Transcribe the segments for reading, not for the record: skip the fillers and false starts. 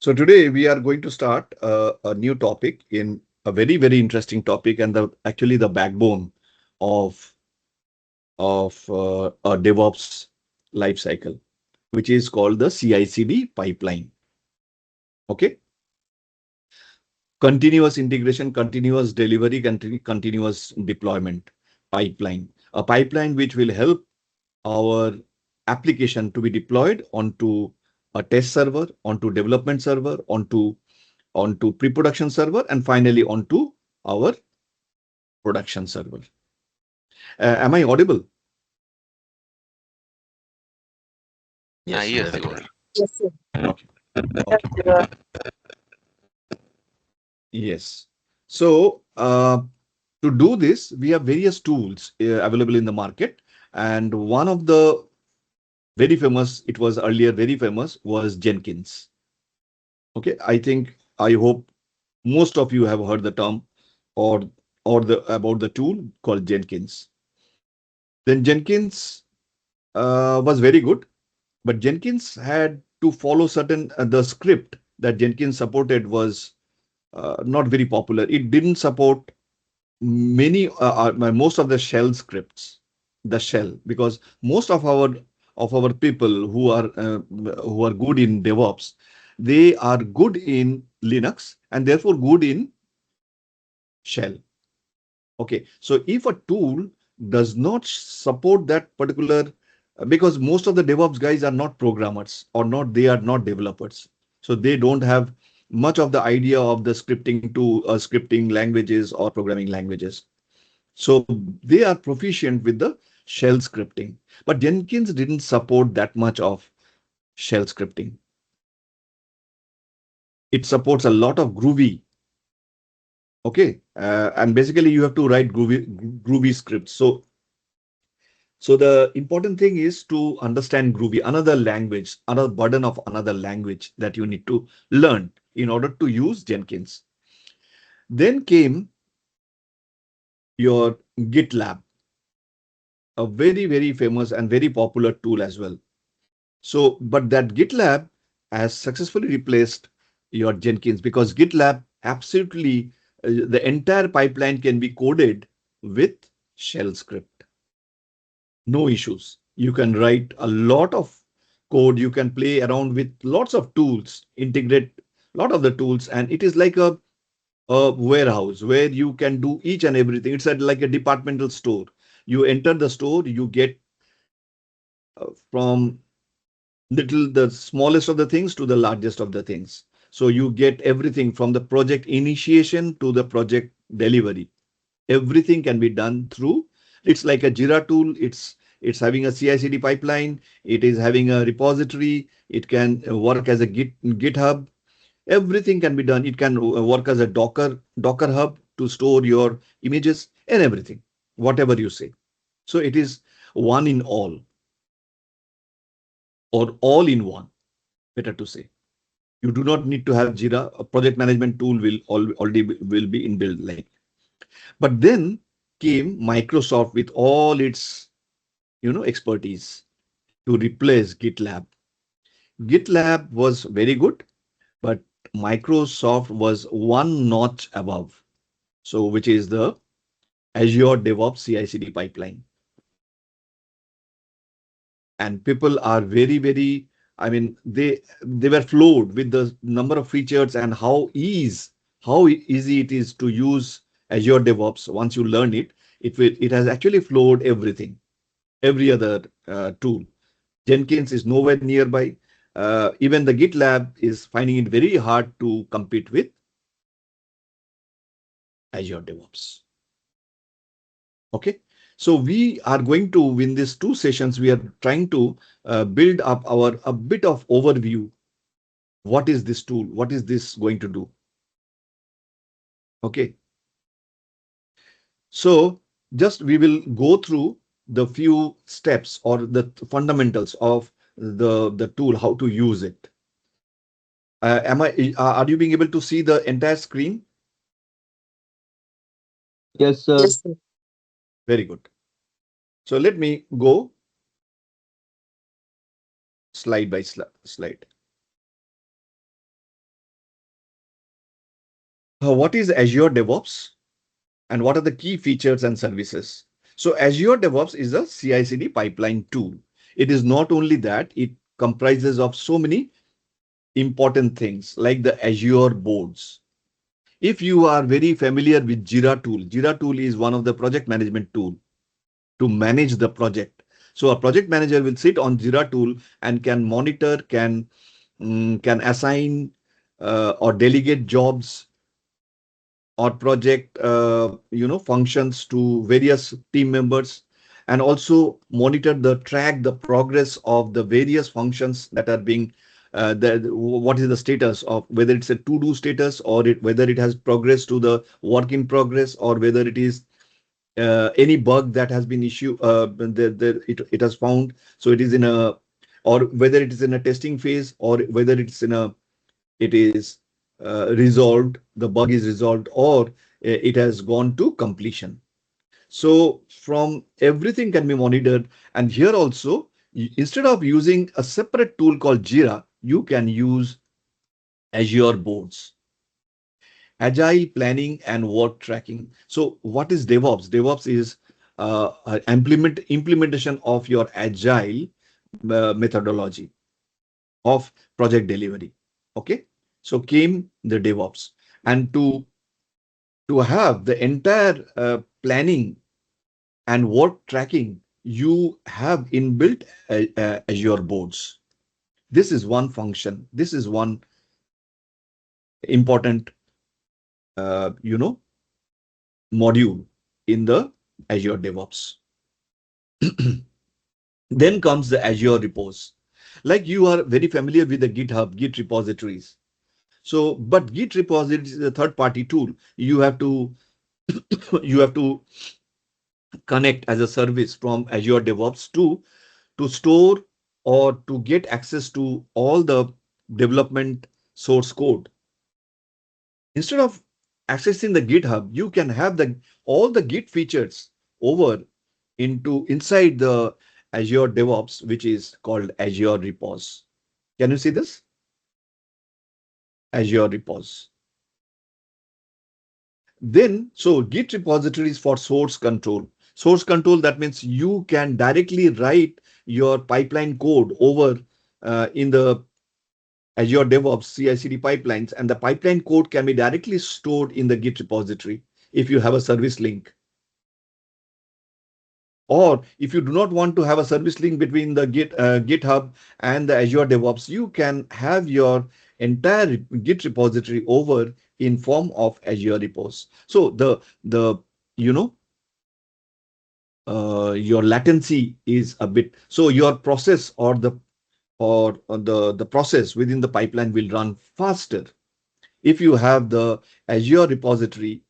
So today we are going to start a new topic in a very, very interesting topic and actually the backbone of a DevOps lifecycle, which is called the CI/CD pipeline. Okay, continuous integration, continuous delivery, continuous deployment pipeline. A pipeline which will help our application to be deployed onto a test server, onto development server, onto pre-production server, and finally onto our production server. Am I audible? Yes, Yes, very you well. are. Yes, sir. Okay. Yes, Okay. sir. Yes. So to do this, we have various tools available in the market, and one of the very famous, it was earlier very famous, was Jenkins. Okay, I hope most of you have heard the term or the about the tool called Jenkins. Then Jenkins was very good, but Jenkins had to follow certain the script that Jenkins supported was not very popular. It didn't support many most of the shell scripts, the shell, because most of our people who are good in DevOps, they are good in Linux and therefore good in shell. Okay, so if a tool does not support that particular, because most of the DevOps guys are not programmers or not, they are not developers. So they don't have much of the idea of the scripting to scripting languages or programming languages. So they are proficient with the shell scripting. But Jenkins didn't support that much of shell scripting. It supports a lot of Groovy. Okay, and basically you have to write Groovy scripts. So the important thing is to understand Groovy, another language, another burden of another language that you need to learn in order to use Jenkins. Then came your GitLab, a very, very famous and very popular tool as well. So, but that GitLab has successfully replaced your Jenkins because GitLab absolutely, the entire pipeline can be coded with shell script. No issues. You can write a lot of code. You can play around with lots of tools, integrate a lot of the tools, and it is like a warehouse where you can do each and everything. It's like a departmental store. You enter the store, you get from the smallest of the things to the largest of the things. So you get everything from the project initiation to the project delivery. Everything can be done through. It's like a Jira tool. It's having a CI/CD pipeline. It is having a repository. It can work as a GitHub. Everything can be done. It can work as a Docker hub to store your images and everything, whatever you say. So it is one in all, or all in one, better to say. You do not need to have Jira. A project management tool will already will be inbuilt like. But then came Microsoft with all its expertise to replace GitLab. GitLab was very good, but Microsoft was one notch above. So which is the Azure DevOps CI/CD pipeline. And people are very, very, I mean, they were floored with the number of features and how easy it is to use Azure DevOps. Once you learn it, it has actually floored every other tool. Jenkins is nowhere nearby. Even the GitLab is finding it very hard to compete with Azure DevOps. Okay. So we are going to, in these two sessions, we are trying to build up a bit of overview. What is this tool? What is this going to do? Okay. So just we will go through the few steps or the fundamentals of the tool, how to use it. Are you being able to see the entire screen? Yes, sir. Yes, sir. Very good. So let me go slide by slide. What is Azure DevOps and what are the key features and services? So Azure DevOps is a CI/CD pipeline tool. It is not only that, it comprises of so many important things like the Azure boards. If you are very familiar with Jira tool is one of the project management tool to manage the project. So a project manager will sit on Jira tool and can monitor, can assign or delegate jobs or project functions to various team members, and also monitor the track the progress of the various functions that are being what is the status of whether it's a to do status or whether it has progressed to the work in progress or whether it is any bug that has been issued it has found, so it is in a, or whether it is in a testing phase or whether it's in a, it is resolved, the bug is resolved, or it has gone to completion. So from everything can be monitored. And here also, instead of using a separate tool called Jira, you can use Azure boards, agile planning and work tracking. So what is DevOps? DevOps is implementation of your agile methodology of project delivery. Okay, so came the DevOps, and to have the entire planning and work tracking, you have inbuilt Azure boards. This is one function. This is one important uh, you know module in the Azure DevOps. Then comes the Azure repos. Like you are very familiar with the GitHub, Git repositories. So, but Git repository is a third-party tool. You have to you have to connect as a service from Azure DevOps to store or to get access to all the development source code. Instead of accessing the GitHub, you can have the all the Git features over into inside the Azure DevOps, which is called Azure repos. Can you see this? Azure repos. Then, so Git repositories for source control. Source control, that means you can directly write your pipeline code over in the Azure DevOps CI/CD pipelines, and the pipeline code can be directly stored in the Git repository if you have a service link. Or if you do not want to have a service link between the GitHub and the Azure DevOps, you can have your entire Git repository over in form of Azure repos. So the you know your latency is a bit, so your process or the process within the pipeline will run faster if you have the Azure repository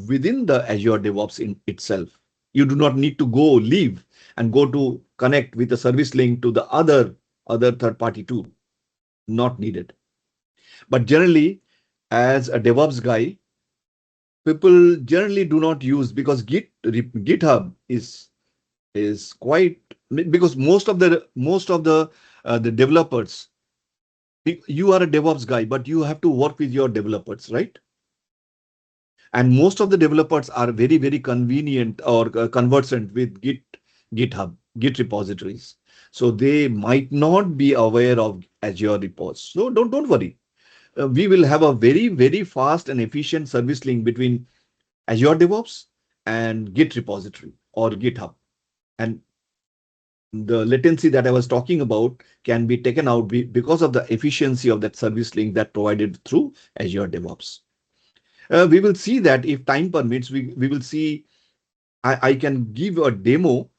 within the Azure DevOps in itself. You do not need to leave and go to connect with a service link to the other third-party tool. Not needed. But generally, as a DevOps guy, people generally do not use, because GitHub is quite, because most of the developers, you are a DevOps guy, but you have to work with your developers, right? And most of the developers are very convenient or conversant with Git repositories, so they might not be aware of Azure repos. So don't worry. We will have a very fast and efficient service link between Azure DevOps and Git repository or GitHub, and the latency that I was talking about can be taken out because of the efficiency of that service link that provided through Azure DevOps. We will see that if time permits, we will see. I can give a demo,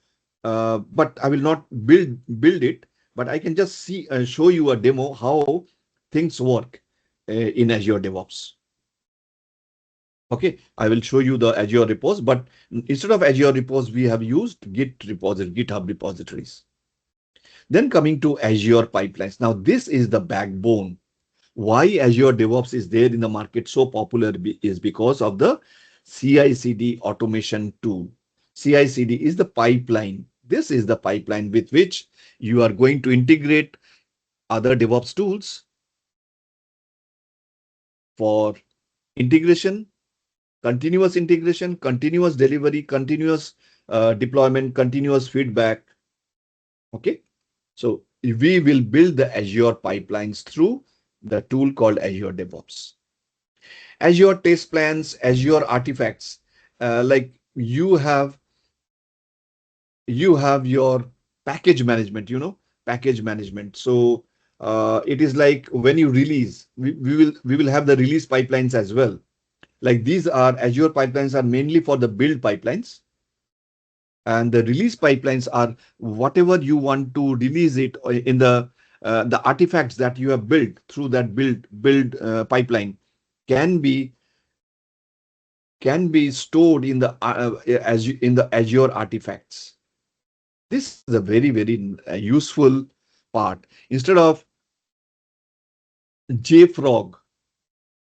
but I will not build it. But I can just show you a demo how things work in Azure DevOps. Okay, I will show you the Azure repos, but instead of Azure repos, we have used GitHub repositories. Then coming to Azure pipelines. Now this is the backbone. Why Azure DevOps is there in the market so popular is because of the CI/CD automation tool. CI/CD is the pipeline. This is the pipeline with which you are going to integrate other DevOps tools for integration, continuous delivery, continuous deployment, continuous feedback. Okay. So we will build the Azure pipelines through the tool called Azure DevOps. Azure test plans, Azure artifacts, like you have your package management, package management. So it is like when you release, we will have the release pipelines as well. Like these are Azure pipelines are mainly for the build pipelines, and the release pipelines are whatever you want to release it in the artifacts that you have built through that build pipeline can be stored in the Azure artifacts. This is a very very useful part. Instead of JFrog,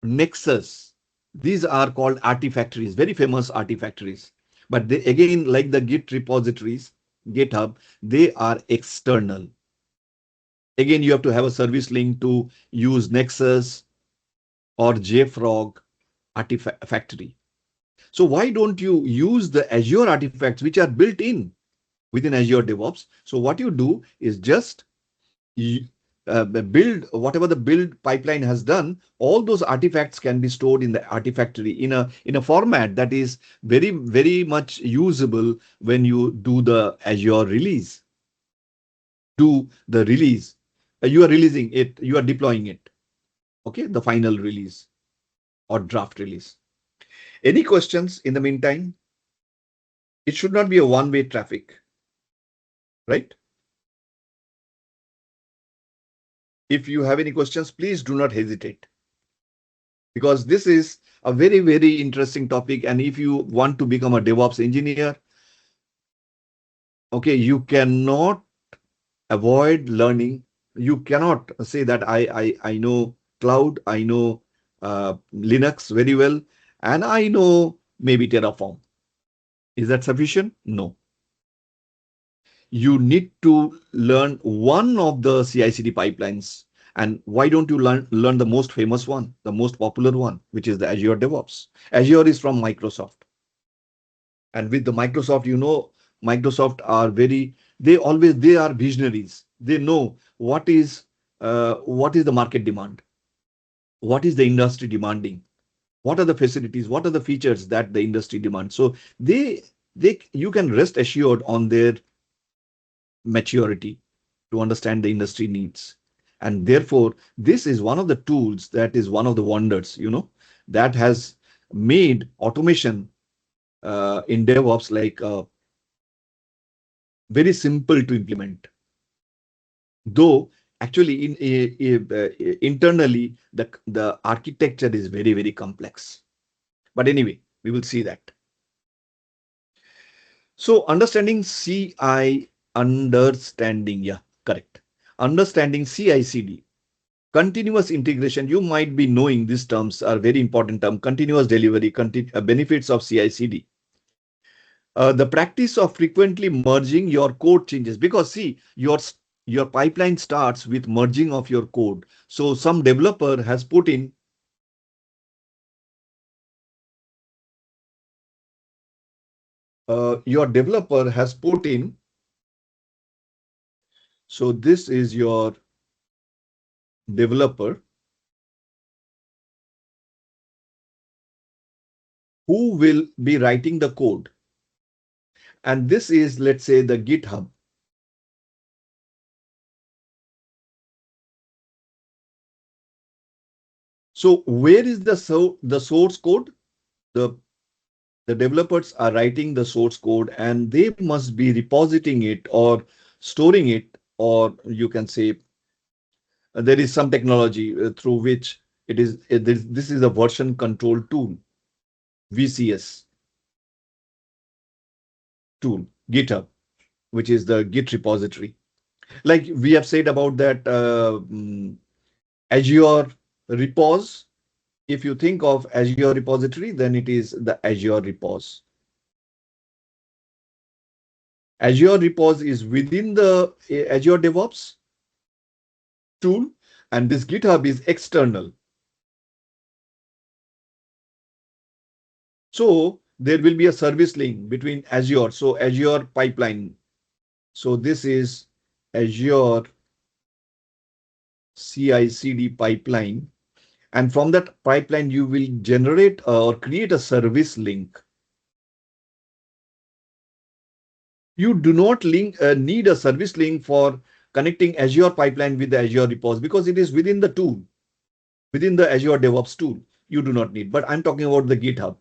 Nexus, these are called artifactories, very famous artifactories. But they again, like the Git repositories, GitHub, they are external. Again, you have to have a service link to use Nexus or JFrog artifactory. So why don't you use the Azure artifacts which are built in within Azure DevOps? So what you do is just build whatever the build pipeline has done. All those artifacts can be stored in the artifactory in a format that is very very much usable when you do the Azure release. Do the release. You are releasing it. You are deploying it. Okay, the final release or draft release. Any questions in the meantime? It should not be a one-way traffic, right? If you have any questions, please do not hesitate, because this is a very, very interesting topic. And if you want to become a DevOps engineer, okay, you cannot avoid learning. You cannot say that I know cloud, I know Linux very well, and I know maybe Terraform. Is that sufficient? No. You need to learn one of the CI/CD pipelines. And why don't you learn the most famous one, the most popular one, which is the Azure DevOps? Azure is from Microsoft. And with the Microsoft, Microsoft are they are visionaries. They know what is the market demand, what is the industry demanding, what are the facilities, what are the features that the industry demands. So you can rest assured on their maturity to understand the industry needs. And therefore, this is one of the tools that is one of the wonders, that has made automation in DevOps like very simple to implement. Though actually internally the architecture is very, very complex. But anyway, we will see that. So understanding, correct. Understanding CI/CD. Continuous integration, you might be knowing these terms are very important term. Continuous delivery, benefits of CI/CD. The practice of frequently merging your code changes, because see, your pipeline starts with merging of your code. So some developer has put in your developer has put in. So this is your developer who will be writing the code. And this is, let's say, the GitHub. So where is the source code? The developers are writing the source code, and they must be repositing it or storing it, or you can say there is some technology through which this is a version control tool, VCS tool, GitHub, which is the Git repository. Like we have said about that Azure repos. If you think of Azure repository, then it is the Azure repos. Azure repos is within the Azure DevOps tool, and this GitHub is external. So there will be a service link between Azure. So Azure pipeline. So this is Azure CI/CD pipeline. And from that pipeline, you will generate or create a service link. You do not need a service link for connecting Azure pipeline with the Azure repos because it is within the tool, within the Azure DevOps tool. You do not need. But I'm talking about the GitHub.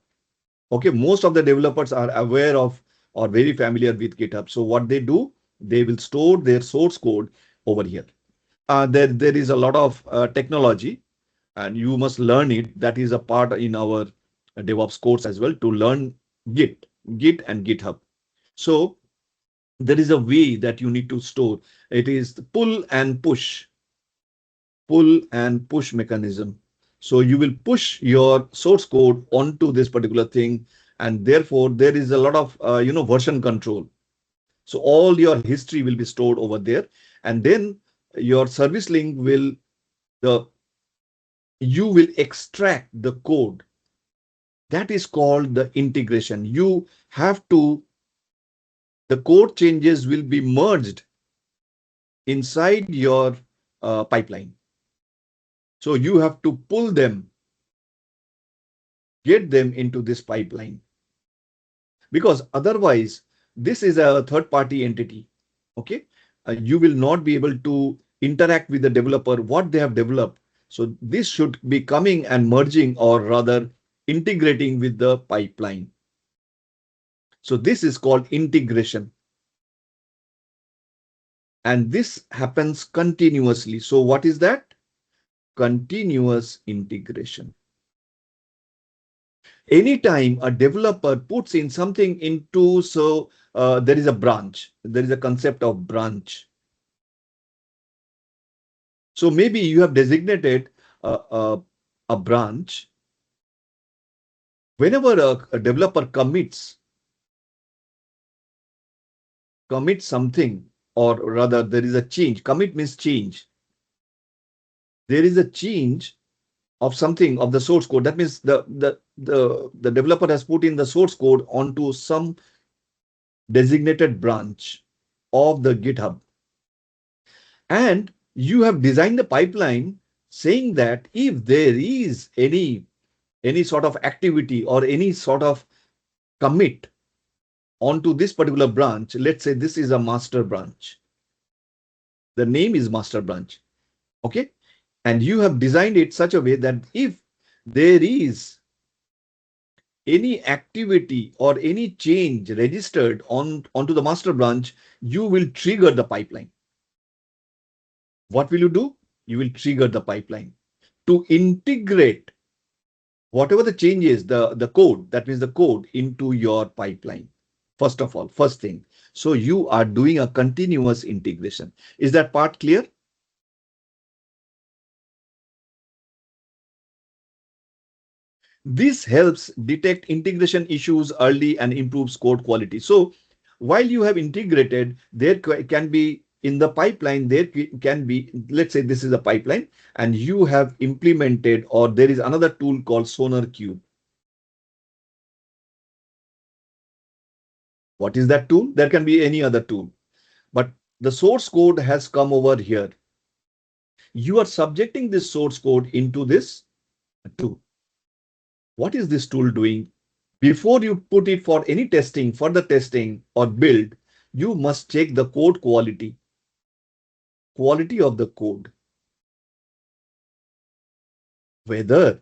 Okay, most of the developers are aware of or very familiar with GitHub. So what they do, they will store their source code over here. There is a lot of technology and you must learn it. That is a part in our DevOps course as well to learn Git and GitHub. So there is a way that you need to store. It is pull and push mechanism. So you will push your source code onto this particular thing, and therefore there is a lot of version control. So all your history will be stored over there, and then your service link will the you will extract the code. That is called the integration. You have to the code changes will be merged inside your pipeline. So you have to pull them, get them into this pipeline, because otherwise this is a third party entity. Okay, you will not be able to interact with the developer what they have developed. So this should be coming and merging, or rather integrating with the pipeline. So this is called integration, and this happens continuously. So what is that? Continuous integration. Anytime a developer puts in something into, there is a branch, there is a concept of branch. So maybe you have designated a branch. Whenever a developer commits something, or rather there is a change. Commit means change. There is a change of something of the source code. That means the developer has put in the source code onto some designated branch of the GitHub. And you have designed the pipeline saying that if there is any sort of activity or any sort of commit onto this particular branch, let's say this is a master branch. The name is master branch. Okay. And you have designed it such a way that if there is any activity or any change registered onto the master branch, you will trigger the pipeline. What will you do? You will trigger the pipeline to integrate whatever the change is, the code, that means the code, into your pipeline. First of all, first thing. So you are doing a continuous integration. Is that part clear? This helps detect integration issues early and improves code quality. So while you have integrated, there can be in the pipeline, there can be, let's say this is a pipeline and you have implemented, or there is another tool called SonarQube. What is that tool? There can be any other tool, but the source code has come over here. You are subjecting this source code into this tool. What is this tool doing? Before you put it for any testing, further testing or build, you must check the code quality of the code. Whether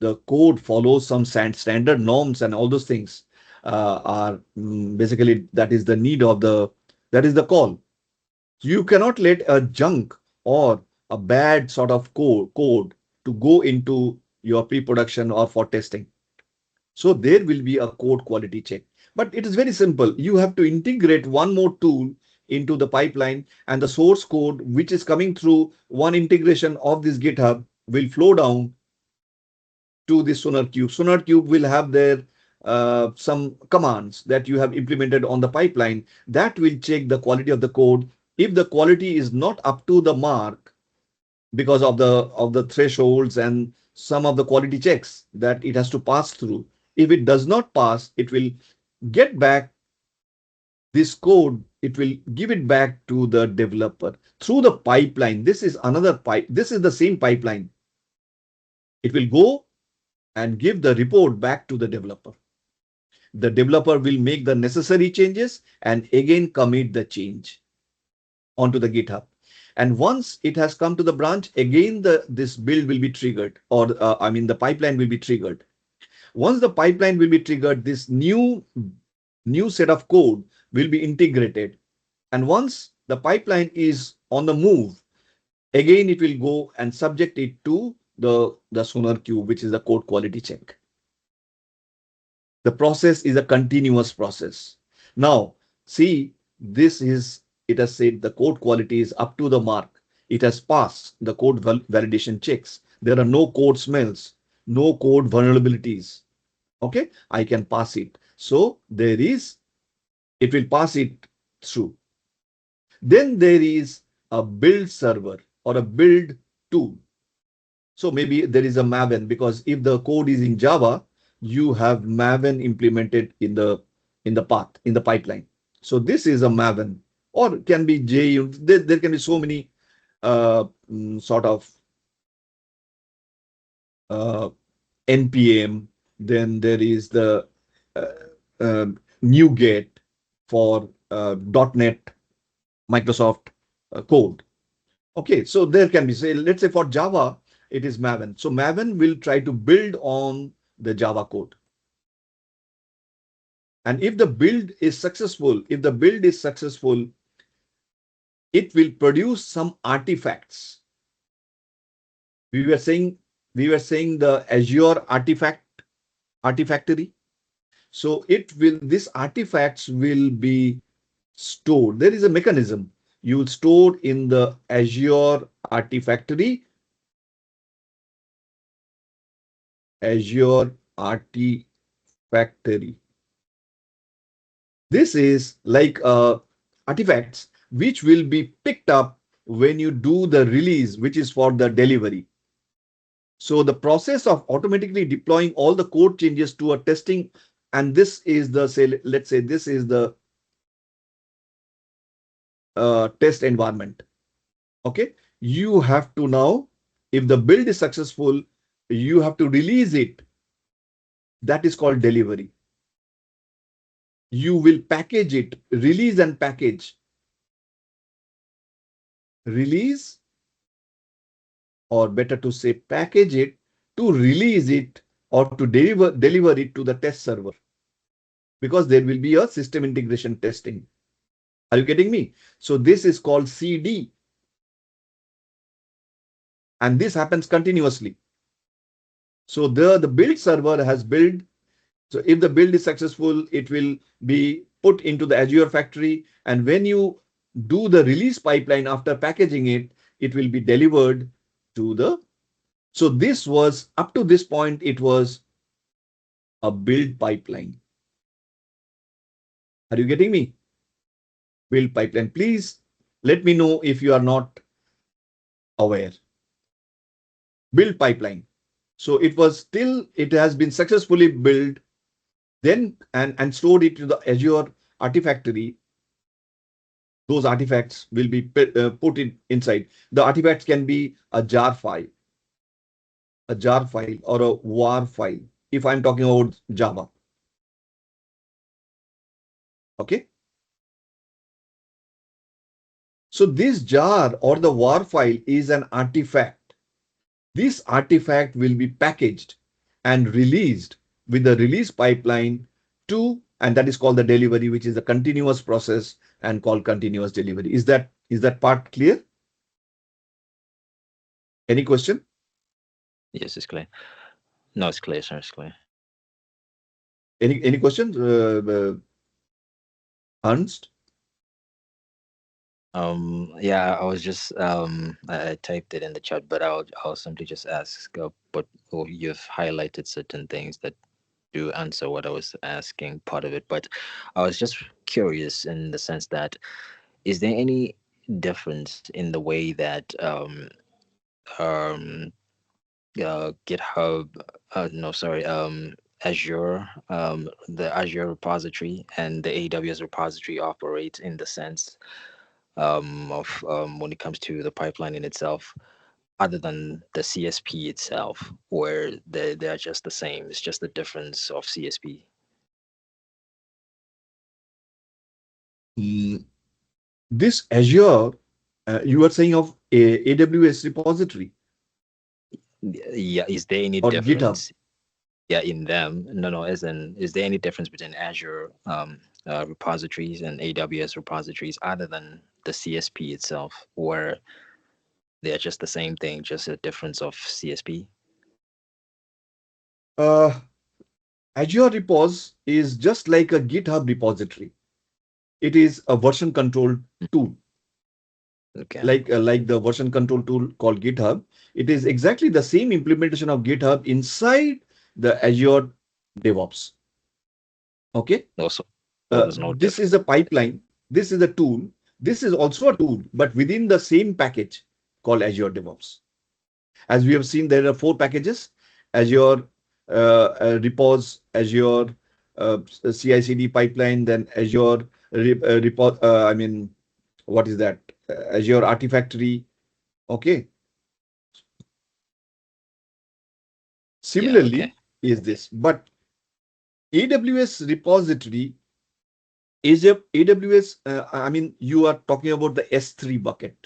the code follows some standard norms and all those things are basically, that is the need of that is the call. You cannot let a junk or a bad sort of code to go into your pre-production or for testing. So there will be a code quality check. But it is very simple. You have to integrate one more tool into the pipeline, and the source code which is coming through one integration of this GitHub will flow down to the SonarQube. SonarQube will have their some commands that you have implemented on the pipeline that will check the quality of the code. If the quality is not up to the mark because of the thresholds and some of the quality checks that it has to pass through, If it does not pass, it will get back this code, it will give it back to the developer through the pipeline. This is another pipe. This is the same pipeline. It will go and give the report back to the developer. The developer will make the necessary changes and again commit the change onto the GitHub. And once it has come to the branch, again this build will be triggered, or I mean the pipeline will be triggered. Once the pipeline will be triggered, this new set of code will be integrated. And once the pipeline is on the move, again it will go and subject it to the Sonar queue, which is the code quality check. The process is a continuous process. Now, see, this is, it has said the code quality is up to the mark. It has passed the code validation checks. There are no code smells, no code vulnerabilities. Okay, I can pass it. So there is, it will pass it through. Then there is a build server or a build tool. So maybe there is a Maven, because if the code is in Java, you have Maven implemented in the path, in the pipeline. So this is a Maven, or can be JU. There can be so many sort of uh, npm. Then there is the uh, uh, NuGet for .NET Microsoft code. Okay, so there can be, say, let's say for Java, it is Maven. So Maven will try to build on the Java code. And if the build is successful, it will produce some artifacts. We were saying, the Azure artifactory. So these artifacts will be stored. There is a mechanism. You will store in the Azure artifactory, Azure artifactory. This is like artifacts which will be picked up when you do the release, which is for the delivery. So the process of automatically deploying all the code changes to a testing, and this is the, say, let's say this is the test environment. Okay, you have to now, if the build is successful, you have to release it. That is called delivery. You will package it, release and package. Release, or better to say package it, to release it, or to deliver it to the test server, because there will be a system integration testing. Are you getting me? So this is called CD, and this happens continuously. So the build server has built. So if the build is successful, it will be put into the Azure factory, and when you do the release pipeline after packaging it, it will be delivered to the. So this was, up to this point, it was a build pipeline. Are you getting me? Build pipeline. Please let me know if you are not aware. Build pipeline. So it was still, it has been successfully built, then and stored it to the Azure artifactory. Those artifacts will be put inside. The artifacts can be a jar file or a war file, if I'm talking about Java. Okay. So this jar or the war file is an artifact. This artifact will be packaged and released with the release pipeline to, and that is called the delivery, which is a continuous process and called continuous delivery. Is that part clear? Any question? Yes, it's clear. No, it's clear, sir. It's clear. Any questions, Ernst? Yeah, I was just I typed it in the chat, but I'll simply just ask. But you've highlighted certain things that do answer what I was asking, part of it. But I was just curious in the sense that, is there any difference in the way that um GitHub, no, sorry, Azure, the Azure repository and the AWS repository operate in the sense of when it comes to the pipeline in itself, other than the CSP itself, where they're just the same. It's just the difference of CSP. Mm, this Azure, you are saying of AWS repository Yeah, is there any or GitHub? difference? Yeah, in them. No, no. As in, is there any difference between Azure repositories and AWS repositories other than the CSP itself, or they're just the same thing, just a difference of CSP? Uh, Azure repos is just like a GitHub repository. It is a version control tool, Okay. like the version control tool called GitHub. It is exactly the same implementation of GitHub inside the Azure DevOps. Okay. Also, so there's no This difference. is a pipeline. This is a tool. This is also a tool, but within the same package called Azure DevOps. As we have seen, there are four packages: Azure repos, Azure CI/CD pipeline, then Azure repos. What is that? Azure Artifactory. Okay. Yeah. Okay. Similarly, is this, but AWS repository is a AWS. You are talking about the S3 bucket.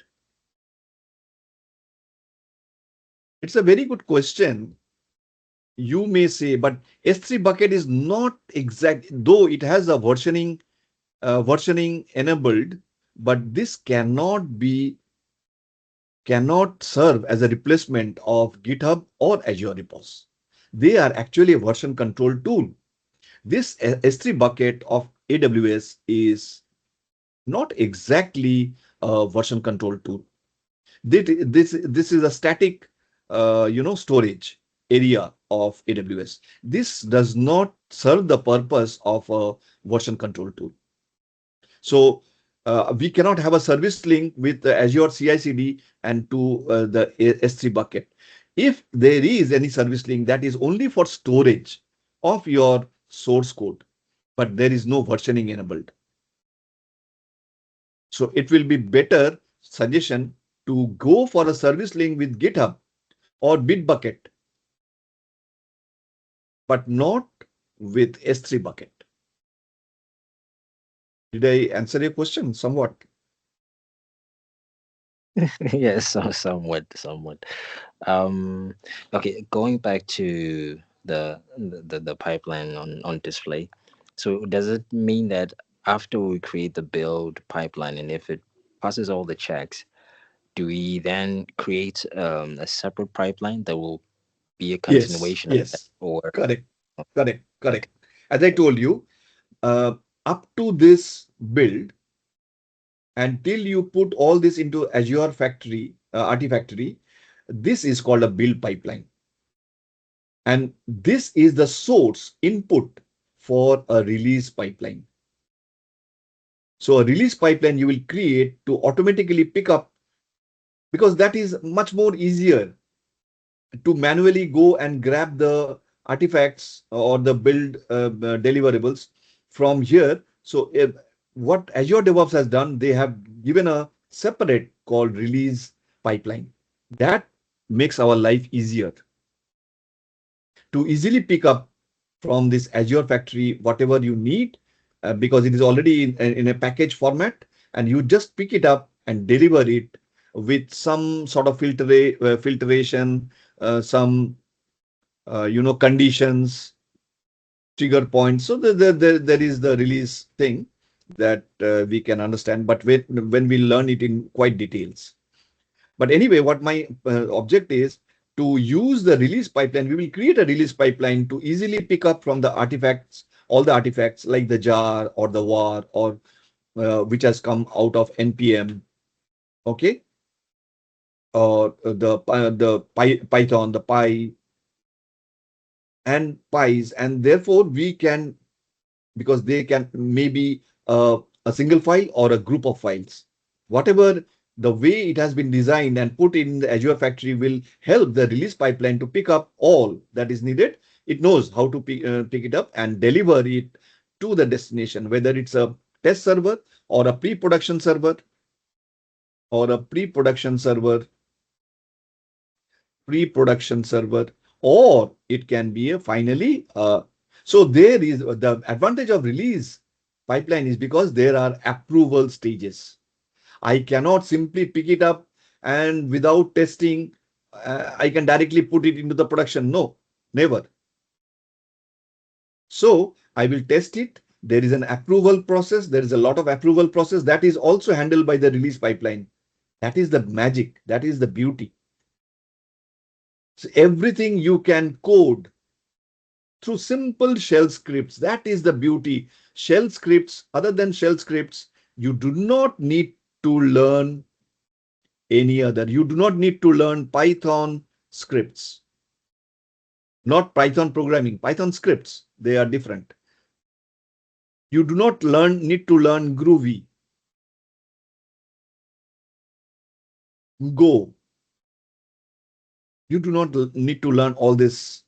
It's a very good question. You may say, but S3 bucket is not exact, though it has a versioning enabled, but this cannot serve as a replacement of GitHub or Azure repos. They are actually a version control tool. This S3 bucket of AWS is not exactly a version control tool. This is a static, storage area of AWS. This does not serve the purpose of a version control tool. So we cannot have a service link with the Azure CI/CD and to the S3 bucket. If there is any service link, that is only for storage of your source code, but there is no versioning enabled. So it will be better suggestion to go for a service link with GitHub or Bitbucket, but not with S3 bucket. Did I answer your question somewhat? Yes, so somewhat. Um, okay, going back to the pipeline on display. So does it mean that after we create the build pipeline, and if it passes all the checks, do we then create a separate pipeline that will be a Yes, continuation of that, yes. or Correct, oh, correct, okay, correct. As I told you, uh, up to this build, until you put all this into Azure Factory, Artifactory, this is called a build pipeline. And this is the source input for a release pipeline. So a release pipeline you will create to automatically pick up, because that is much more easier to manually go and grab the artifacts or the build deliverables from here. So what Azure DevOps has done, they have given a separate called release pipeline. That makes our life easier to easily pick up from this Azure factory whatever you need, because it is already in a package format, and you just pick it up and deliver it with some sort of filtration, some conditions, trigger points. So there is the release thing that we can understand, but when we learn it in quite details. But anyway, what my object is to use the release pipeline. We will create a release pipeline to easily pick up from the artifacts, all the artifacts like the jar or the var or which has come out of npm. Okay, or Python, the Py and Pies, and therefore we can, because they can maybe a single file or a group of files. Whatever the way it has been designed and put in the Azure factory will help the release pipeline to pick up all that is needed it knows how to pick it up and deliver it to the destination, whether it's a test server or a pre-production server or a pre-production server, pre-production server, or it can be a finally. So there is the advantage of release pipeline is because there are approval stages. I cannot simply pick it up and without testing, I can directly put it into the production. No, never. So I will test it. There is an approval process. There is a lot of approval process that is also handled by the release pipeline. That is the magic. That is the beauty. So everything you can code through simple shell scripts. That is the beauty. Shell scripts, other than shell scripts, you do not need to learn any other. You do not need to learn Python scripts, not Python programming, Python scripts. They are different. You do not need to learn Groovy, Go. You do not need to learn all this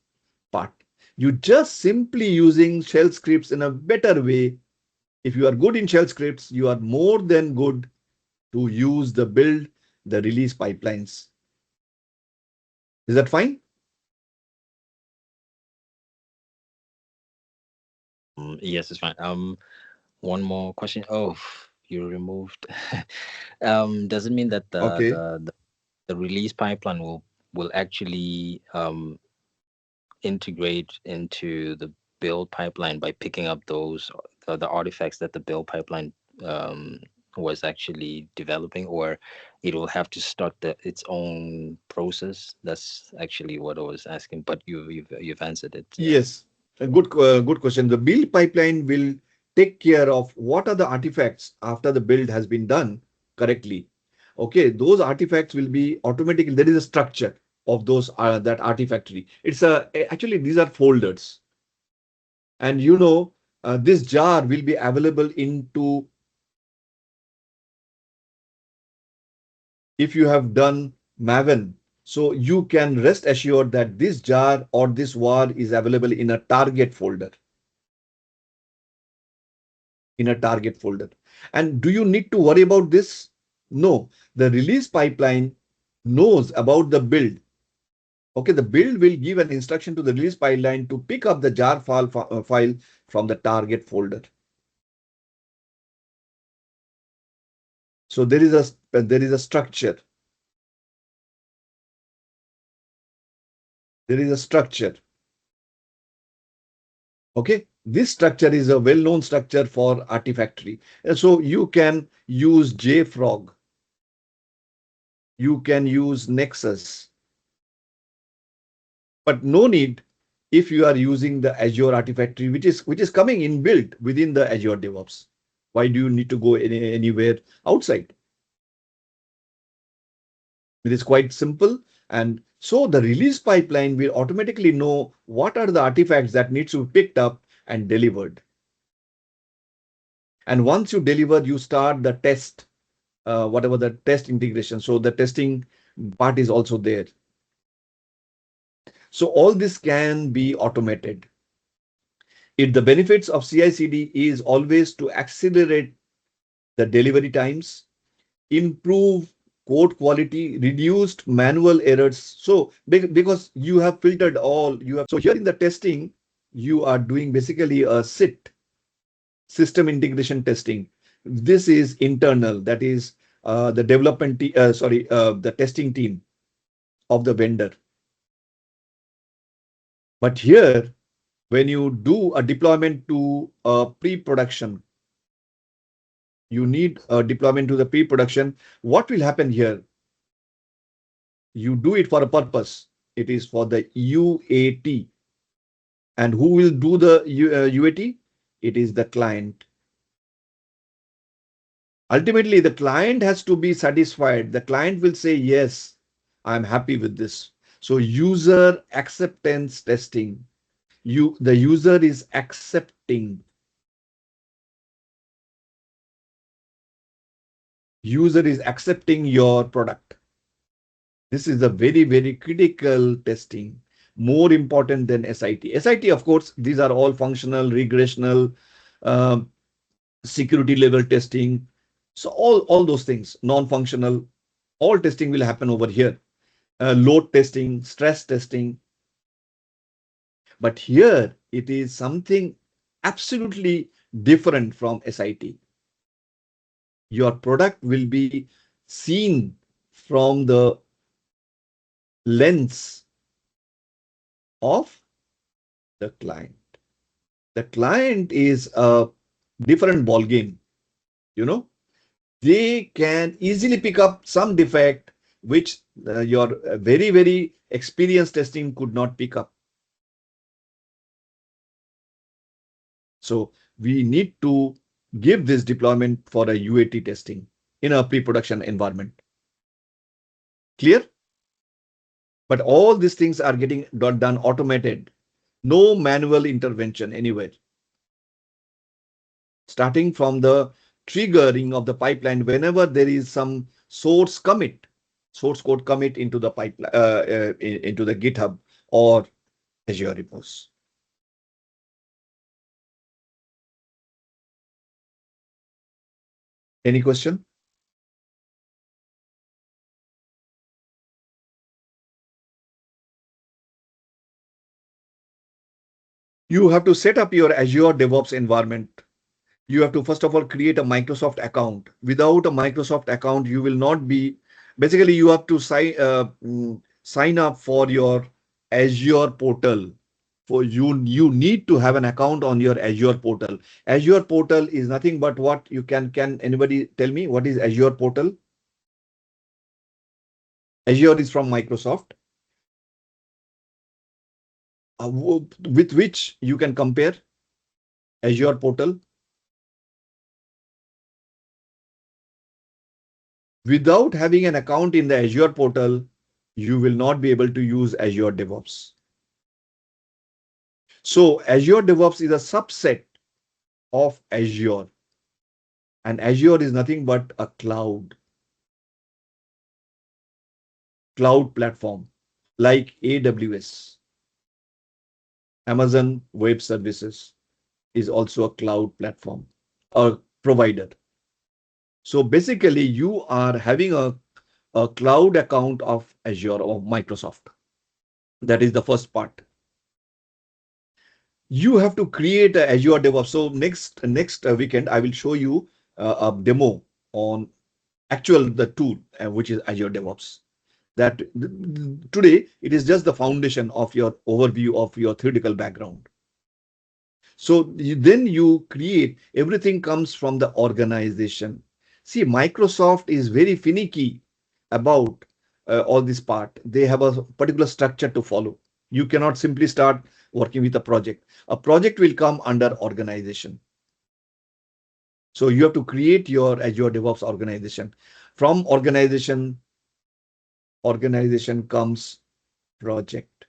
part. You just simply using shell scripts in a better way. If you are good in shell scripts, you are more than good to use the build, the release pipelines. Is that fine? Yes, it's fine. One more question. Oh, you removed. Does it mean that Okay. the release pipeline will actually integrate into the build pipeline by picking up those the artifacts that the build pipeline um, was actually developing, or it will have to start its own process? That's actually what I was asking, but you've answered it. Yeah. Yes, a good question. The build pipeline will take care of what are the artifacts after the build has been done correctly. Okay, those artifacts will be automatically. There is a structure of those that artifactory. It's actually these are folders, and this jar will be available into if you have done Maven. So you can rest assured that this jar or this var is available in a target folder. In a target folder. And do you need to worry about this? No, the release pipeline knows about the build. Okay, the build will give an instruction to the release pipeline to pick up the jar file from the target folder. So there is a structure. There is a structure. Okay, this structure is a well-known structure for Artifactory. And so you can use JFrog. You can use Nexus. But no need if you are using the Azure Artifactory, which is coming in built within the Azure DevOps. Why do you need to go anywhere outside? It is quite simple. And so the release pipeline will automatically know what are the artifacts that needs to be picked up and delivered. And once you deliver, you start the test, whatever the test integration. So the testing part is also there. So all this can be automated. The benefits of CI/CD is always to accelerate the delivery times, improve code quality, reduced manual errors. So because you have filtered so here in the testing, you are doing basically a SIT, system integration testing. This is internal, that is the the testing team of the vendor. But here, when you do a deployment to a pre-production, you need a deployment to the pre-production. What will happen here? You do it for a purpose. It is for the UAT. And who will do the UAT? It is the client. Ultimately, the client has to be satisfied. The client will say, yes, I'm happy with this. So user acceptance testing. The user is accepting. User is accepting your product. This is a very, very critical testing. more important than SIT. SIT, of course, these are all functional, regressional, um, security level testing. So all those things, non-functional, all testing will happen over here. Load testing, stress testing. But here it is something absolutely different from SIT. Your product will be seen from the lens of the client. The client is a different ball game, you know. They can easily pick up some defect which your very experienced testing could not pick up. So we need to give this deployment for a UAT testing in a pre-production environment. Clear? But all these things are getting done automated. No manual intervention anywhere. Starting from the triggering of the pipeline, whenever there is some source code commit into the pipeline, into the GitHub or Azure repos. Any question? You have to set up your Azure DevOps environment. You have to first of all create a Microsoft account. Without a Microsoft account, you will not be. Basically, you have to sign up for your Azure portal. For you need to have an account on your Azure portal. Azure portal is nothing but what you can anybody tell me what is Azure portal? Azure is from Microsoft, with which you can compare Azure portal. Without having an account in the Azure portal, you will not be able to use Azure DevOps. So Azure DevOps is a subset of Azure, and Azure is nothing but a cloud platform like AWS. Amazon Web Services is also a cloud platform or provider. So basically, you are having a cloud account of Azure or Microsoft. That is the first part. You have to create a Azure DevOps. So next weekend, I will show you a demo on actual the tool, which is Azure DevOps. That today it is just the foundation of your overview of your theoretical background. So then you create, everything comes from the organization. See, Microsoft is very finicky about all this part. They have a particular structure to follow. You cannot simply start working with a project. A project will come under organization. So you have to create your Azure DevOps organization. From organization comes project.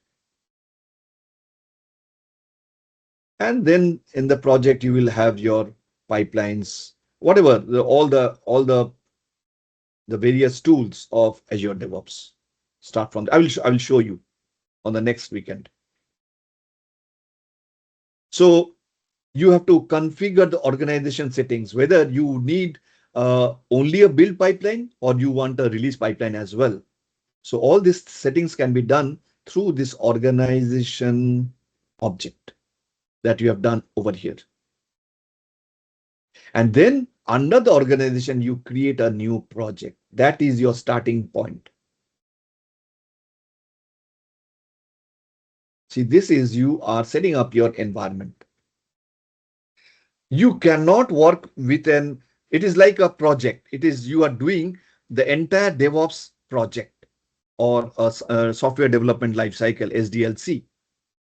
And then in the project, you will have your pipelines, whatever, all the various tools of Azure DevOps. Start from, I will show you on the next weekend. So you have to configure the organization settings, whether you need only a build pipeline or you want a release pipeline as well. So all these settings can be done through this organization object that you have done over here. And then under the organization, you create a new project. That is your starting point. See, this is you are setting up your environment. You cannot work with it is like a project. It is you are doing the entire DevOps project or a software development lifecycle, SDLC.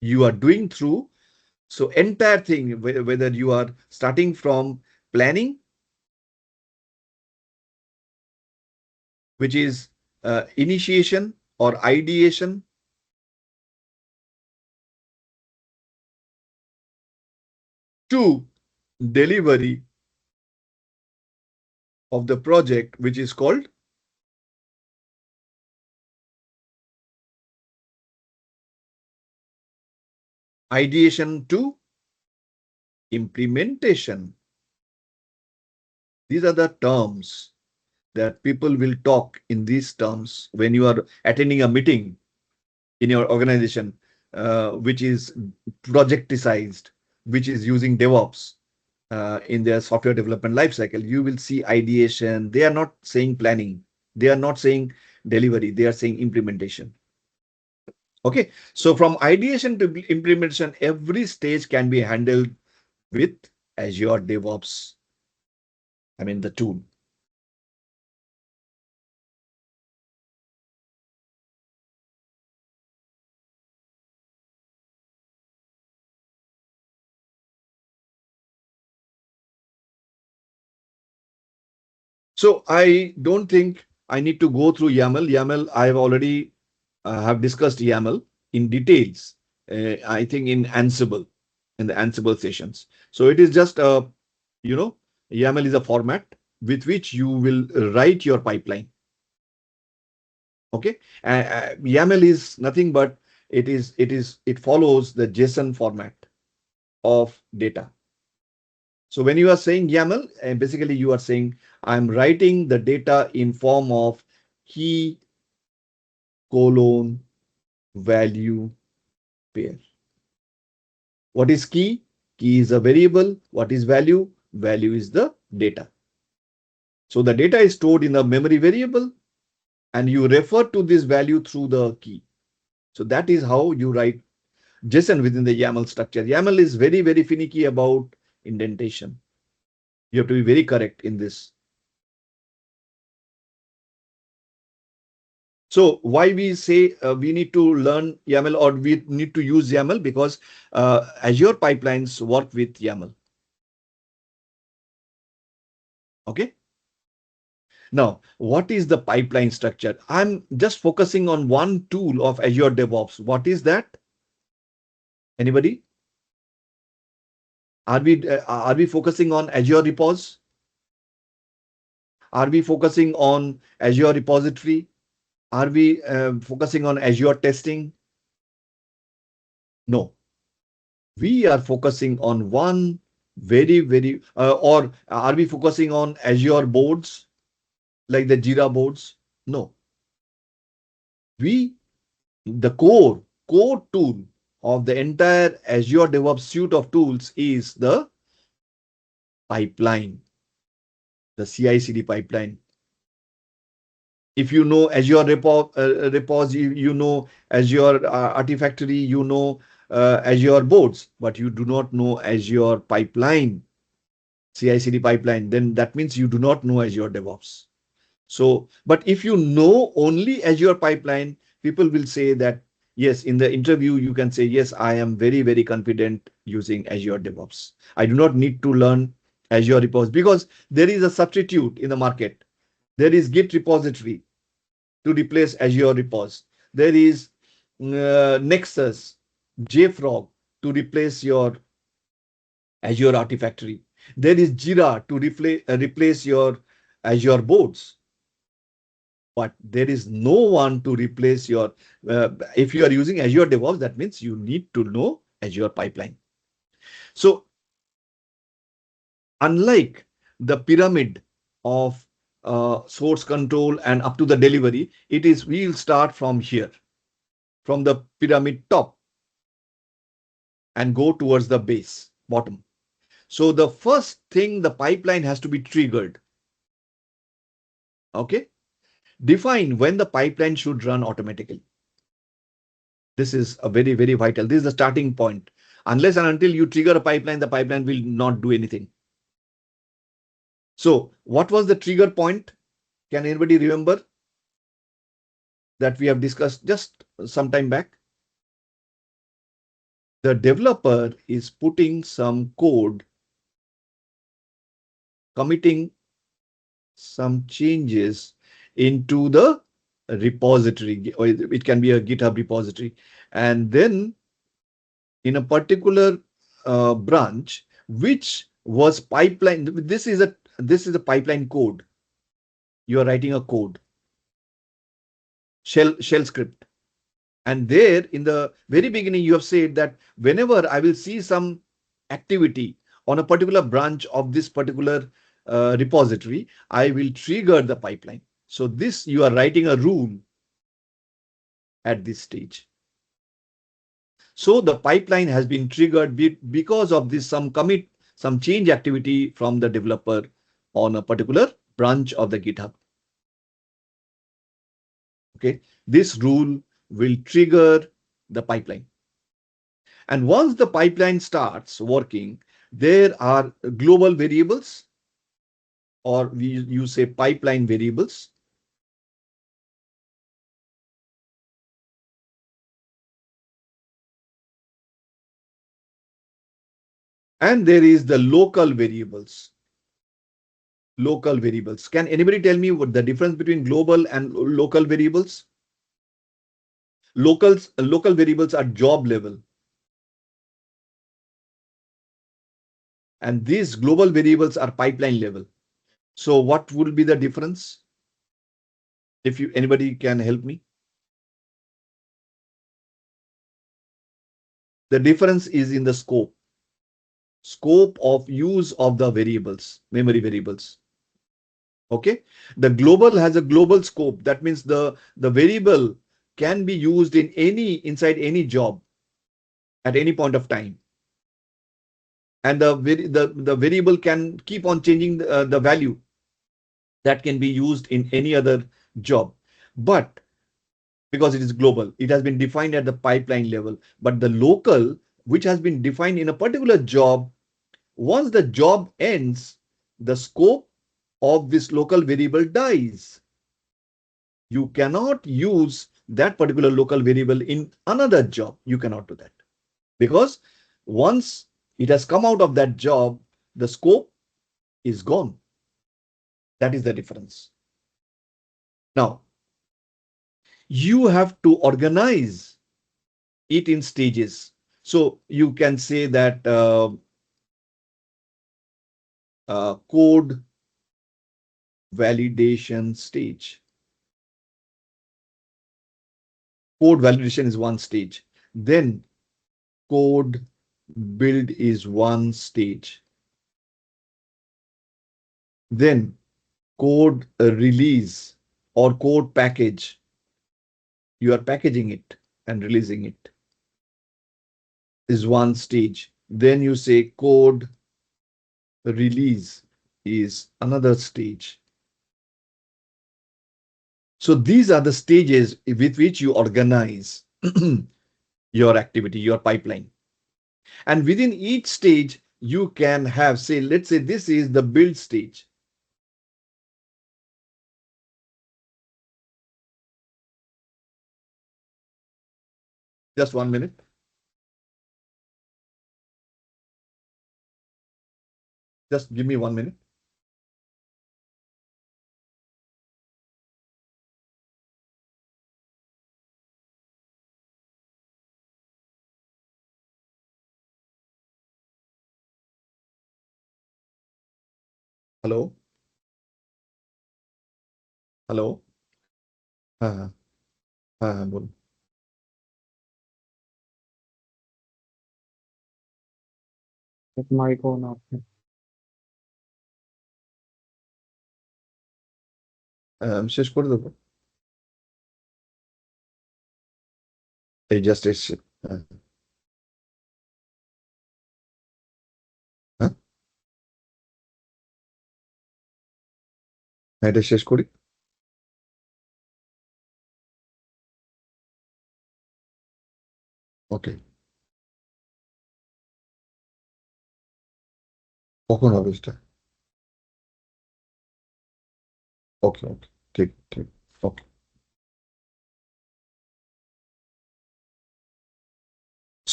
You are doing through, so entire thing, whether you are starting from planning, which is initiation or ideation, to delivery of the project, which is called ideation to implementation. These are the terms that people will talk in these terms when you are attending a meeting in your organization, which is projectized, which is using DevOps in their software development lifecycle. You will see ideation. They are not saying planning. They are not saying delivery. They are saying implementation. Okay. So from ideation to implementation, every stage can be handled with Azure DevOps. I mean, the tool. So I don't think I need to go through YAML. YAML, I've already have discussed YAML in details. I think in Ansible, in the Ansible sessions. So it is just a, YAML is a format with which you will write your pipeline. Okay, YAML is nothing but it follows the JSON format of data. So when you are saying YAML, basically you are saying I'm writing the data in form of key colon value pair. What is key? Key is a variable. What is value? Value is the data. So the data is stored in a memory variable and you refer to this value through the key. So that is how you write JSON within the YAML structure. YAML is very, very finicky about indentation. You have to be very correct in this. So why we say we need to learn YAML or we need to use YAML? Because Azure pipelines work with YAML. Okay. Now, what is the pipeline structure? I'm just focusing on one tool of Azure DevOps. What is that? Anybody? Are we focusing on Azure repos? Are we focusing on Azure repository? Are we focusing on Azure testing? No. We are focusing on one very, very, or are we focusing on Azure boards like the Jira boards? No. The core tool of the entire Azure DevOps suite of tools is the pipeline, the CI/CD pipeline. If you know Azure repos, you know Azure Artifactory, you know Azure boards, but you do not know Azure pipeline, CI/CD pipeline, then that means you do not know Azure DevOps. So, but if you know only Azure pipeline, people will say that, yes, in the interview, you can say, yes, I am very, very confident using Azure DevOps. I do not need to learn Azure repos because there is a substitute in the market. There is Git repository to replace Azure repos. There is Nexus, JFrog to replace your Azure Artifactory. There is Jira to replace your Azure boards. But there is no one to replace your, if you are using Azure DevOps, that means you need to know Azure pipeline. So unlike the pyramid of source control and up to the delivery, we'll start from here, from the pyramid top and go towards the base, bottom. So the first thing, the pipeline has to be triggered. Okay. Define when the pipeline should run automatically. This is a very, very vital. This is the starting point. Unless and until you trigger a pipeline, the pipeline will not do anything. So what was the trigger point? Can anybody remember that we have discussed just some time back? The developer is putting some code, committing some changes into the repository, or it can be a GitHub repository. And then in a particular branch, which was pipeline, this is a pipeline code. You are writing a code, shell script. And there in the very beginning, you have said that whenever I will see some activity on a particular branch of this particular repository, I will trigger the pipeline. So this, you are writing a rule at this stage. So the pipeline has been triggered because of this some commit, some change activity from the developer on a particular branch of the GitHub. Okay, this rule will trigger the pipeline. And once the pipeline starts working, there are global variables, or you say pipeline variables. And there is the local variables. Local variables. Can anybody tell me what the difference between global and local variables? Local variables are job level, and these global variables are pipeline level. So what will be the difference? If you anybody can help me. The difference is in the scope of use of the variables, memory variables. Okay, the global has a global scope. That means the variable can be used in inside any job at any point of time, and the variable can keep on changing the value that can be used in any other job. But because it is global, it has been defined at the pipeline level. But the local, which has been defined in a particular job, once the job ends, the scope of this local variable dies. You cannot use that particular local variable in another job. You cannot do that because once it has come out of that job, the scope is gone. That is the difference. Now, you have to organize it in stages. So you can say that code validation stage. Code validation is one stage. Then code build is one stage. Then code release or code package. You are packaging it and releasing it is one stage. Then you say code release is another stage. So these are the stages with which you organize your activity, your pipeline. And within each stage, you can have, say, let's say this is the build stage. Just 1 minute. Just give me 1 minute. Hello? Hello? हाँ हाँ हाँ हाँ बोलो. Mic on आपने. শেষ করে দেবো. এই জাস্ট এসছে. হ্যাঁ হ্যাঁ হ্যাঁ, এটা শেষ করি. ওকে, কখন হবে এটা? ওকে ওকে, ঠিক ঠিক. ওকে.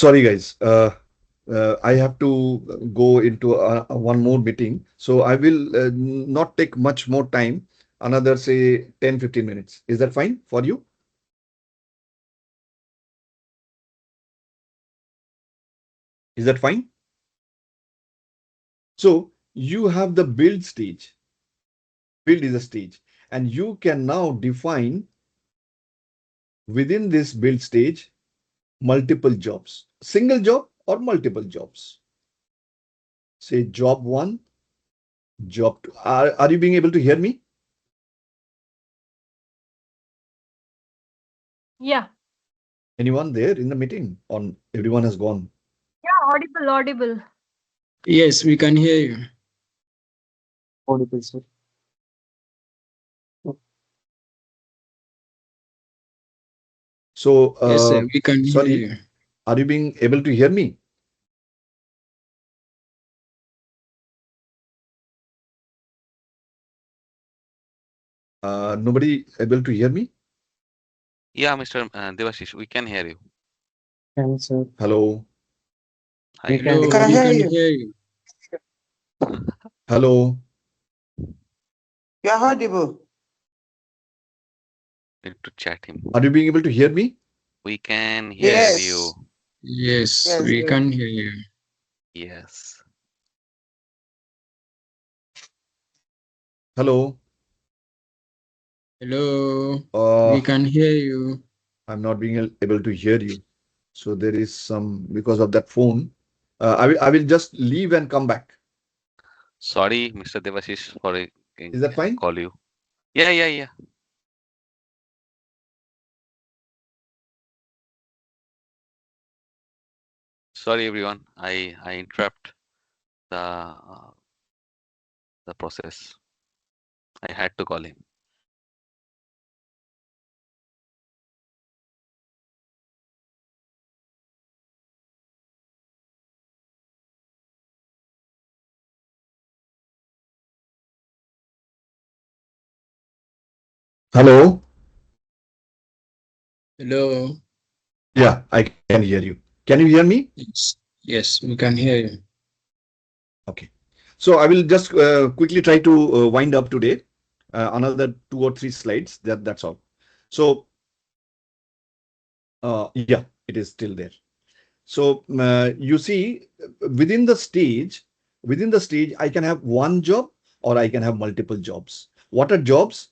Sorry, guys. I have to go into one more meeting. So I will not take much more time, another say 10-15 minutes. Is that fine for you? Is that fine? So you have the build stage. Build is a stage, and you can now define within this build stage, multiple jobs, single job or multiple jobs. Say job one, job two. Are you being able to hear me? Yeah. Anyone there in the meeting? On everyone has gone. Yeah, audible, audible. Yes, we can hear you. Audible, sir. So, Yes, sir, we can hear sorry, you. are you being able to hear me? Nobody able to hear me? Yeah, Mr. Devashish, we can hear you. Can, sir. Hello, Hi. We Hello, can we hear can you. hear you. hello. You're audible. Need to chat him. Are you being able to hear me? We can hear Yes. you. Yes, Yes, we yes. can hear you. Yes. Hello. Hello, Uh, we can hear you. I'm not being able to hear you. So there is some because of that phone. I will just leave and come back. Sorry, Mr. Devashish, for Is that fine? call you. Yeah. Sorry, everyone. I interrupt the process. I had to call him. Hello. Hello. Yeah, I can hear you. Can you hear me? Yes, yes, we can hear you. Okay. So I will just quickly try to wind up today. Another 2 or 3 slides. That's all. So yeah, it is still there. So you see, within the stage, I can have one job or I can have multiple jobs. What are jobs?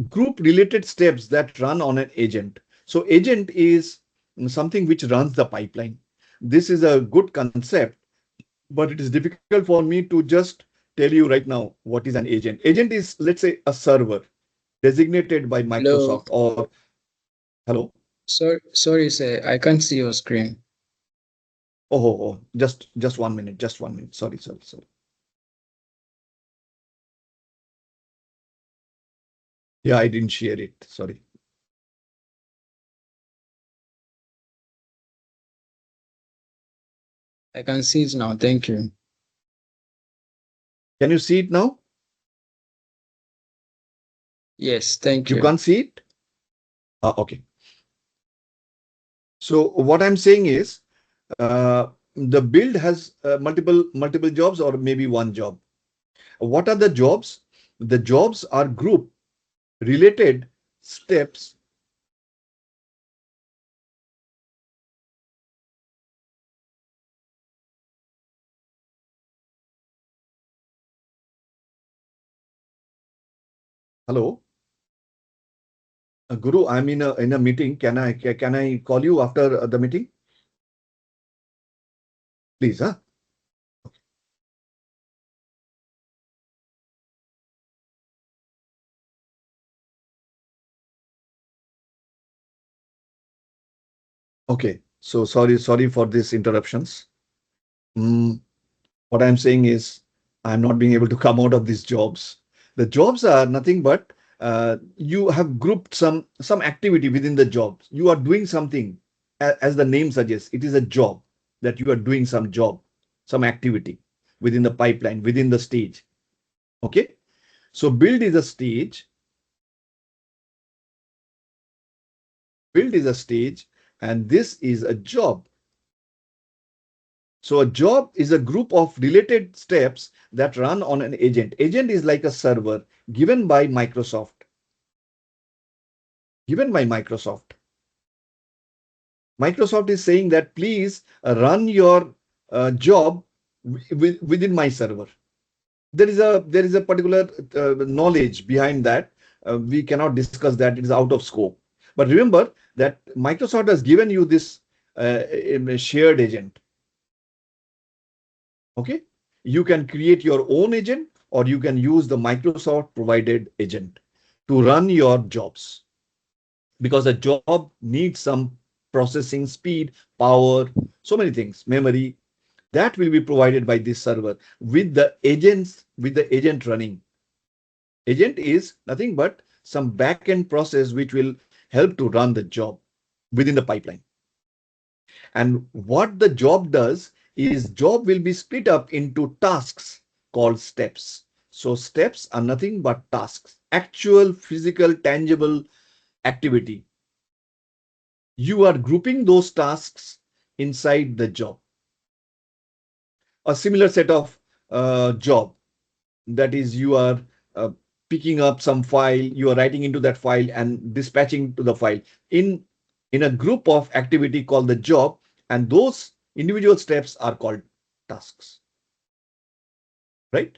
Group related steps that run on an agent. So agent is something which runs the pipeline. This is a good concept, but it is difficult for me to just tell you right now what is an agent. Agent is, let's say, a server designated by Hello. Microsoft or hello. Sorry, sir, I can't see your screen. Oh, just 1 minute, just 1 minute. Sorry. Yeah, I didn't share it. Sorry. I can see it now. Thank you. Can you see it now? Yes, thank You you. can't see it? Okay. So what I'm saying is, the build has multiple jobs or maybe one job. What are the jobs? The jobs are group related steps. Hello, Guru. I'm in a meeting. Can I call you after the meeting? Please, huh? Okay. So sorry for these interruptions. Mm, what I'm saying is, I'm not being able to come out of these jobs. The jobs are nothing but you have grouped some activity within the jobs. You are doing something, as the name suggests. It is a job that you are doing some job, some activity within the pipeline, within the stage. Okay. So build is a stage. Build is a stage, and this is a job. So a job is a group of related steps that run on an agent. Agent is like a server given by Microsoft. Given by Microsoft. Microsoft is saying that please run your job within my server. There is a particular knowledge behind that. We cannot discuss that. It is out of scope. But remember that Microsoft has given you this shared agent. Okay, you can create your own agent, or you can use the Microsoft provided agent to run your jobs, because a job needs some processing speed, power, so many things, memory, that will be provided by this server with the agents, with the agent running. Agent is nothing but some backend process which will help to run the job within the pipeline. And what the job does is job will be split up into tasks called steps. So steps are nothing but tasks, actual physical tangible activity. You are grouping those tasks inside the job. A similar set of job, that is, you are uh, picking up some file, you are writing into that file and dispatching to the file in a group of activity called the job, and those individual steps are called tasks, right?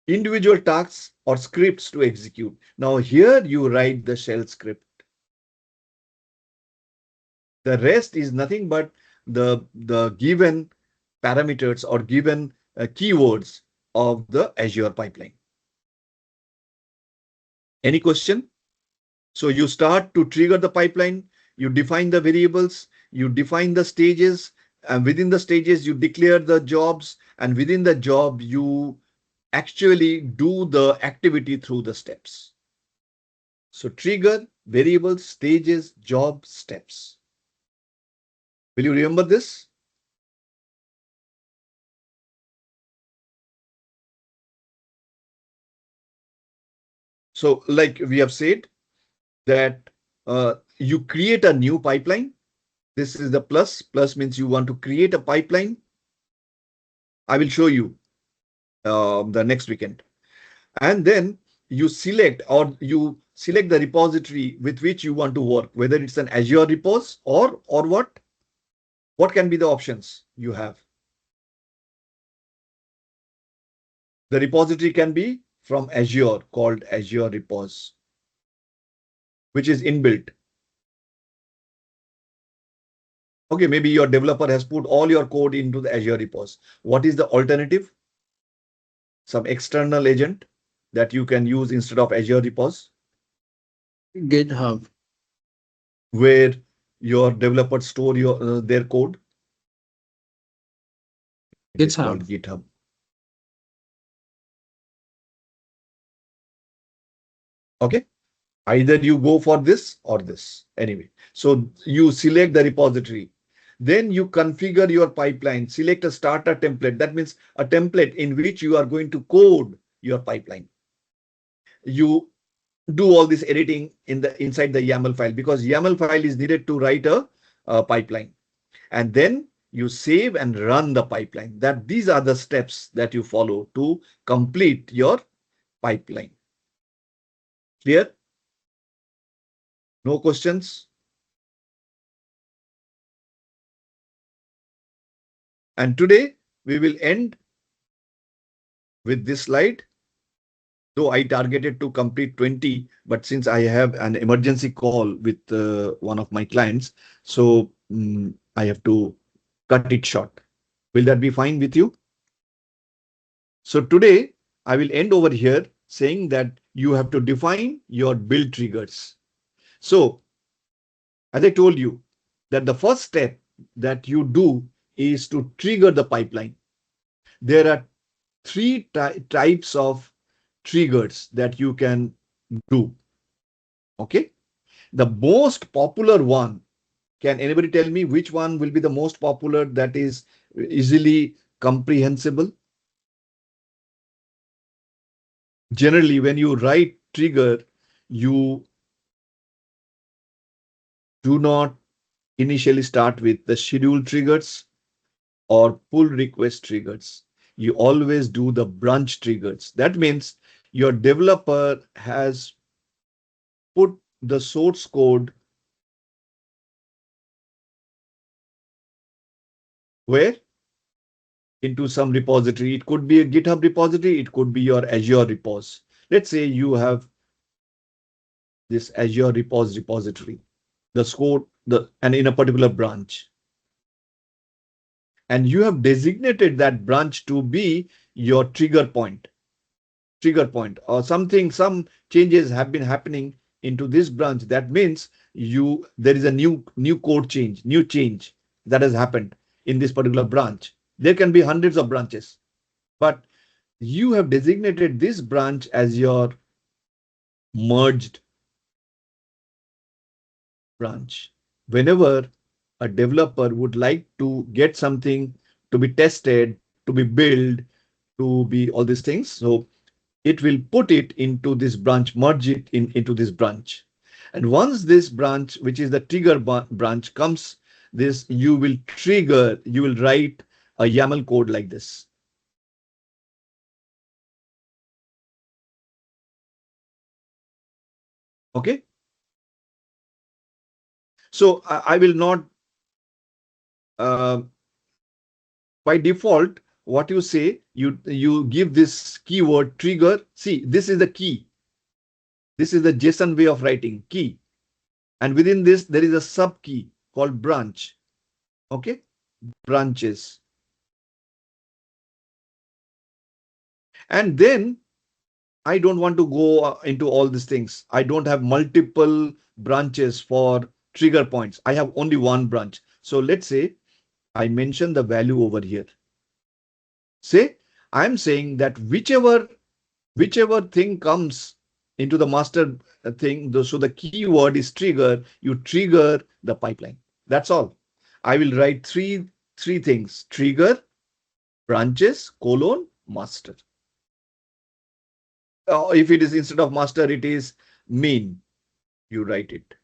Individual tasks or scripts to execute. Now here you write the shell script. The rest is nothing but the given parameters or given keywords of the Azure pipeline. Any question? So you start to trigger the pipeline, you define the variables, you define the stages, and within the stages you declare the jobs, and within the job you actually do the activity through the steps. So trigger, variables, stages, job, steps. Will you remember this? So like we have said that you create a new pipeline. This is the plus. Plus means you want to create a pipeline. I will show you the next weekend. And then you select the repository with which you want to work, whether it's an Azure repos or what can be the options you have. The repository can be from Azure called Azure repos, which is inbuilt. Okay, maybe your developer has put all your code into the Azure repos. What is the alternative? Some external agent that you can use instead of Azure repos, GitHub. where your developers store their code. It is called GitHub. Okay, either you go for this or this. Anyway, so you select the repository. Then you configure your pipeline, select a starter template. That means a template in which you are going to code your pipeline. You do all this editing inside the YAML file, because YAML file is needed to write a pipeline. And then you save and run the pipeline. These are the steps that you follow to complete your pipeline. Clear? No questions? And today we will end with this slide. Though I targeted to complete 20, but since I have an emergency call with one of my clients, so I have to cut it short. Will that be fine with you? So today I will end over here saying that you have to define your build triggers. So as I told you that the first step that you do is to trigger the pipeline. There are three types of triggers that you can do. Okay. The most popular one, can anybody tell me which one will be the most popular that is easily comprehensible? Generally, when you write trigger, you do not initially start with the schedule triggers or pull request triggers. You always do the branch triggers. That means your developer has put the source code where? Into some repository. It could be a GitHub repository. It could be your Azure repos. Let's say you have this Azure repository, the scope, and in a particular branch. And you have designated that branch to be your trigger point, or something, some changes have been happening into this branch. That means there is a new code change, new change that has happened in this particular branch. There can be hundreds of branches, but you have designated this branch as your merged branch. Whenever a developer would like to get something to be tested, to be built, to be all these things, so it will put it into this branch, merge it into this branch. And once this branch, which is the trigger branch, comes, you will write a YAML code like this. Okay. So I will not, by default, what you say, you give this keyword trigger. See, this is the key. This is the JSON way of writing key. And within this, there is a sub key called branch. Okay. Branches. And then I don't want to go into all these things. I don't have multiple branches for trigger points. I have only one branch. So let's say I mention the value over here. Say I'm saying that whichever thing comes into the master thing, so the keyword is trigger, you trigger the pipeline. That's all. I will write three things: trigger, branches, master. If it is instead of master, it is main, you write it.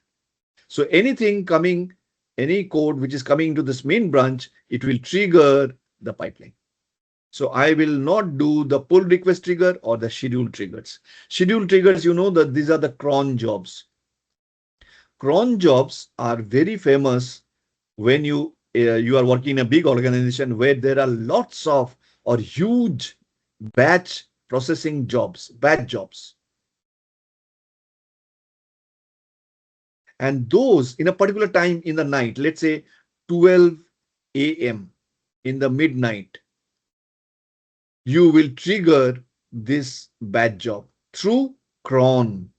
So anything coming, any code which is coming into this main branch, it will trigger the pipeline. So I will not do the pull request trigger or the schedule triggers. Schedule triggers, you know that these are the cron jobs. Cron jobs are very famous when you are working in a big organization where there are lots of or huge batch processing jobs, batch jobs. And those in a particular time in the night, let's say 12 a.m. in the midnight, you will trigger this batch job through cron.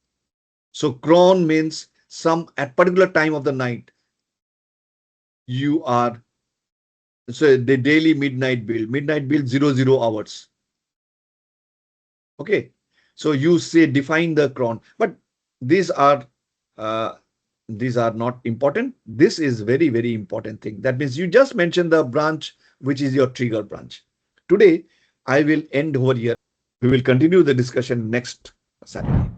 So cron means some at particular time of the night, you are, so the daily midnight build 00 hours. Okay. So you say define the cron, but these are not important. This is very, very important thing. That means you just mentioned the branch, which is your trigger branch. Today, I will end over here. We will continue the discussion next Saturday.